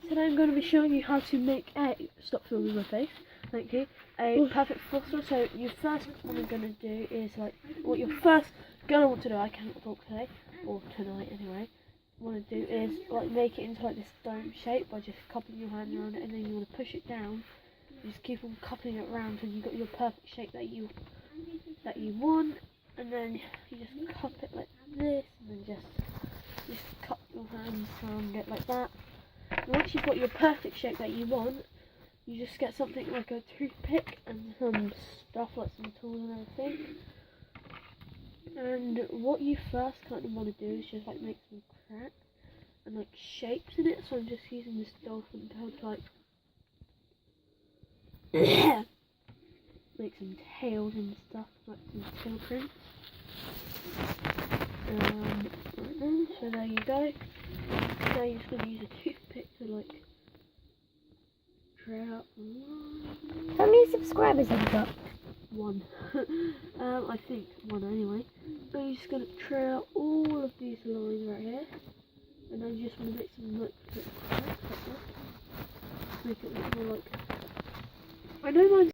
Today I'm going to be showing you how to make stop filming my face, thank you, a perfect fossil. So you first, what I'm going to do is what you're first going to want to do, I can't talk today, or tonight anyway, want to do is make it into this dome shape by just cupping your hand around it, and then you want to push it down. You just keep on cupping it around until you got your perfect shape that you want, and then you just cup it like this, and then just cup your hands around it like that. And once you've got your perfect shape that you want, you just get something like a toothpick and some stuff like some tools and everything. And what you first kind of want to do is just make some cracks and shapes in it. So I'm just using this dolphin tail to make some tails and stuff, like some tail prints. Right then, so there you go. Now you're just going to use a toothpick to tray out one. How many subscribers have you got? One. I think one anyway. So you're just going to tray out all of these lines right here. And then you just want to make some little cracks like that. Make it look more I know mine's